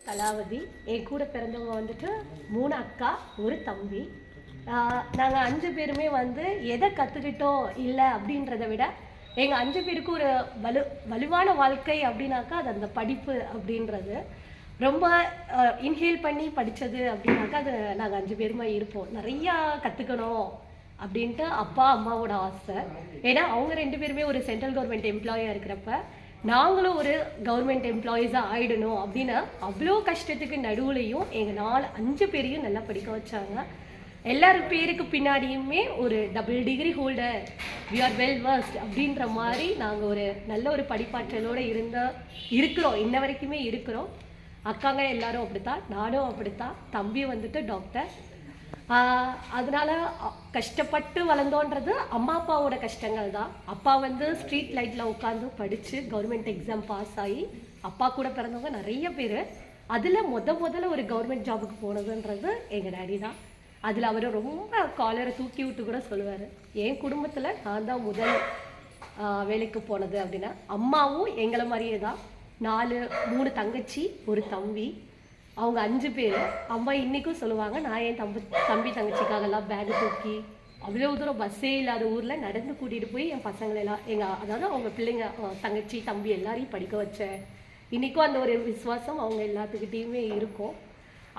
கலாவதி. என் கூட பிறந்தவங்க வந்துட்டு 3 அக்கா, 1 தம்பி. நாங்கள் 5 பேருமே வந்து எதை கற்றுக்கிட்டோம் இல்லை அப்படின்றத விட எங்கள் 5 பேருக்கு ஒரு வலுவான வாழ்க்கை அப்படின்னாக்கா அது அந்த படிப்பு அப்படின்றது. ரொம்ப இன்ஹேல் பண்ணி படித்தது அப்படின்னாக்கா அது நாங்கள் 5 பேருமே இருப்போம். நிறையா கற்றுக்கணும் அப்படின்ட்டு அப்பா அம்மாவோட ஆசை. ஏன்னா அவங்க 2 பேருமே ஒரு சென்ட்ரல் கவர்மெண்ட் எம்ப்ளாயாக இருக்கிறப்ப நாங்களும் ஒரு கவர்மெண்ட் எம்ப்ளாயீஸாக ஆகிடணும் அப்படின்னு அவ்வளோ கஷ்டத்துக்கு நடுவுலையும் எங்கள் 5 பேரையும் நல்லா படிக்க வச்சாங்க. எல்லாரும் பேருக்கு பின்னாடியுமே ஒரு double degree holder, we are well versed அப்படின்ற மாதிரி நாங்கள் ஒரு நல்ல ஒரு படிப்பாற்றலோடு இருக்கிறோம், இன்ன வரைக்குமே இருக்கிறோம். அக்காங்க எல்லாரும் அப்படித்தான், நானும் அப்படித்தான். தம்பி வந்துட்டு டாக்டர். அதனால கஷ்டப்பட்டு வளர்ந்தோன்றது அம்மா அப்பாவோட கஷ்டங்கள் தான். அப்பா வந்து ஸ்ட்ரீட் லைட்டில் உட்காந்து படித்து கவர்மெண்ட் எக்ஸாம் பாஸ் ஆகி அப்பா கூட பிறந்தவங்க நிறைய பேர். அதில் முதல்ல ஒரு கவர்மெண்ட் ஜாபுக்கு போனதுன்றது எங்கள் டேடி தான். அதில் அவர் ரொம்ப காலரை தூக்கி விட்டு கூட சொல்லுவார், என் குடும்பத்தில் நான் தான் முதல் வேலைக்கு போனது அப்படின்னா. அம்மாவும் எங்களை மாதிரியே தான், 3 தங்கச்சி 1 தம்பி, அவங்க 5 பேர். அம்மா இன்றைக்கும் சொல்லுவாங்க, நான் என் தம்பி தங்கச்சிக்காகலாம் பேகு தூக்கி அவ்வளோ தூரம் பஸ்ஸே இல்லாத ஊரில் நடந்து கூட்டிகிட்டு போய் என் பசங்களெல்லாம் அதாவது அவங்க பிள்ளைங்க தங்கச்சி தம்பி எல்லாரையும் படிக்க வச்சேன். இன்றைக்கும் அந்த ஒரு விசுவாசம் அவங்க எல்லாத்துக்கிட்டேயுமே இருக்கும்.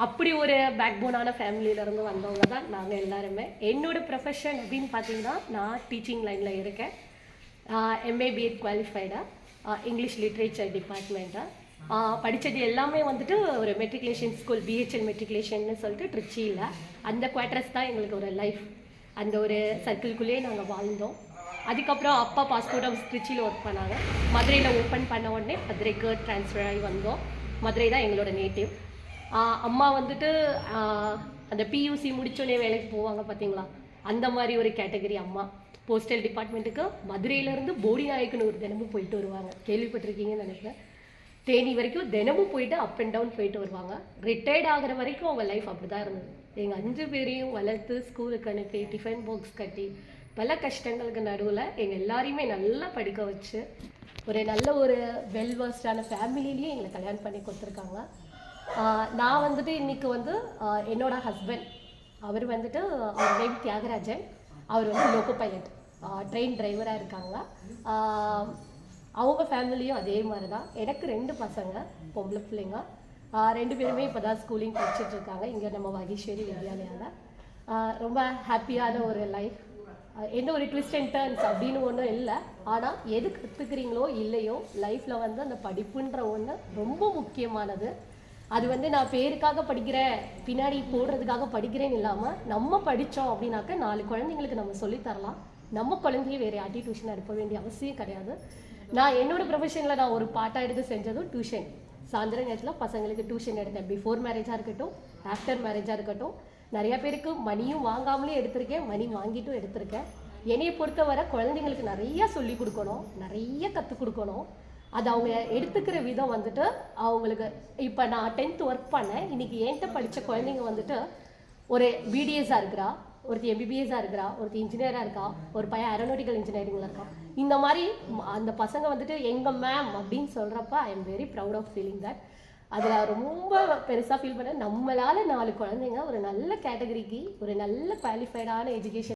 அப்படி ஒரு பேக்போனான ஃபேமிலியிலேருந்து வந்தவங்க தான் நாங்கள் எல்லாருமே. என்னோடய ப்ரொஃபஷன் அப்படின்னு பார்த்தீங்கன்னா நான் டீச்சிங் லைனில் இருக்கேன். எம்ஏ பிஎட் குவாலிஃபைடாக, இங்கிலீஷ் லிட்ரேச்சர் டிபார்ட்மெண்ட்டாக. படித்தது எல்லாமே வந்துட்டு ஒரு மெட்ரிகுலேஷன் ஸ்கூல், பிஹெச்எல் மெட்ரிகுலேஷன்னு சொல்லிட்டு ட்ரிச்சியில். அந்த குவார்ட்டர்ஸ் தான் எங்களுக்கு ஒரு லைஃப். அந்த ஒரு சர்க்கிள்குள்ளேயே நாங்கள் வாழ்ந்தோம். அதுக்கப்புறம் அப்பா பாஸ்போர்ட் ஆஃபீஸ் ட்ரிச்சியில் ஒர்க் பண்ணாங்க. மதுரையில் ஓப்பன் பண்ண உடனே மதுரைக்கு ட்ரான்ஸ்ஃபர் ஆகி வந்தோம். மதுரை தான் எங்களோட நேட்டிவ். அம்மா வந்துட்டு அந்த பியூசி முடிச்சோடனே வேலைக்கு போவாங்க பார்த்தீங்களா, அந்த மாதிரி ஒரு கேட்டகரி அம்மா. போஸ்டல் டிபார்ட்மெண்ட்டுக்கு மதுரையிலேருந்து போடி நாயக்கனூர் தினமும் போயிட்டு வருவாங்க, கேள்விப்பட்டிருக்கீங்கன்னு நினைக்கிறேன். தேனி வரைக்கும் தினமும் போயிட்டு அப் அண்ட் டவுன் போயிட்டு வருவாங்க. ரிட்டையர்ட் ஆகிற வரைக்கும் அவங்க லைஃப் அப்படி தான் இருந்தது. எங்கள் 5 பேரையும் வளர்த்து ஸ்கூலுக்கு அனுப்பி டிஃபன் பாக்ஸ் கட்டி பல கஷ்டங்களுக்கு நடுவில் எங்கள் எல்லாரையுமே நல்லா படிக்க வச்சு ஒரு நல்ல ஒரு வெல் வர்ஸ்டான ஃபேமிலிலேயே எங்களை கல்யாணம் பண்ணி கொடுத்துருக்காங்க. நான் வந்துட்டு இன்றைக்கி வந்து என்னோட ஹஸ்பண்ட், அவர் வந்துட்டு அவர் நேம் தியாகராஜன். அவர் வந்து லோக்கோ பைலட், ட்ரெயின் டிரைவராக இருக்காங்க. அவங்க ஃபேமிலியும் அதே மாதிரி தான். எனக்கு 2 பசங்க, பொம்பளை பிள்ளைங்க. 2 பேருமே இப்போ தான் ஸ்கூலிங் படிச்சுட்ருக்காங்க இங்கே நம்ம வகீஸ்வரி வித்யாலயாவில். ரொம்ப ஹாப்பியான ஒரு லைஃப். எந்த ஒரு ட்விஸ்ட் அண்ட் டர்ன்ஸ் அப்படின்னு ஒன்றும் இல்லை. ஆனால் எது கற்றுக்குறீங்களோ இல்லையோ லைஃப்பில் வந்து அந்த படிப்புன்ற ஒன்று ரொம்ப முக்கியமானது. அது வந்து நான் பேருக்காக படிக்கிறேன், பின்னாடி போடுறதுக்காக படிக்கிறேன்னு இல்லாமல் நம்ம படித்தோம் அப்படின்னாக்க 4 குழந்தைங்களுக்கு நம்ம சொல்லித்தரலாம். நம்ம குழந்தைய வேறு யார்ட்டையும் டியூஷன் அனுப்ப வேண்டிய அவசியம் கிடையாது. நான் என்னோட ப்ரொஃபஷனில் நான் ஒரு பாட்டாக எடுத்து செஞ்சதும் டியூஷன். சாயந்தர நேரத்தில் பசங்களுக்கு டியூஷன் எடுத்தேன். பிஃபோர் மேரேஜாக இருக்கட்டும், ஆஃப்டர் மேரேஜாக இருக்கட்டும். நிறையா பேருக்கு மணியும் வாங்காமலே எடுத்திருக்கேன், மணி வாங்கிட்டும் எடுத்திருக்கேன். என்னையை பொறுத்தவரை குழந்தைங்களுக்கு நிறையா சொல்லி கொடுக்கணும், நிறைய கற்றுக் கொடுக்கணும். அது அவங்க எடுத்துக்கிற விதம் வந்துட்டு அவங்களுக்கு. இப்போ நான் 10th ஒர்க் பண்ணேன். இன்றைக்கி என்கிட்ட படித்த குழந்தைங்க வந்துட்டு ஒரு பிடிஎஸ்ஸாக இருக்கிறா, ஒருத்தி எம்பிபிஎஸ்ஸாக இருக்கிறா, ஒருத்தி இன்ஜினியராக இருக்கா, ஒரு பையன் ஏரோநாட்டிக்கல் இன்ஜினியரிங்கில் இருக்கான். இந்த மாதிரி அந்த பசங்க வந்துட்டு எங்கள் மேம் அப்படின்னு சொல்கிறப்ப I am very proud of feeling that. அதில் ரொம்ப பெருசாக ஃபீல் பண்ணேன். நம்மளால் 4 குழந்தைங்க ஒரு நல்ல கேட்டகரிக்கு ஒரு நல்ல குவாலிஃபைடான எஜுகேஷன்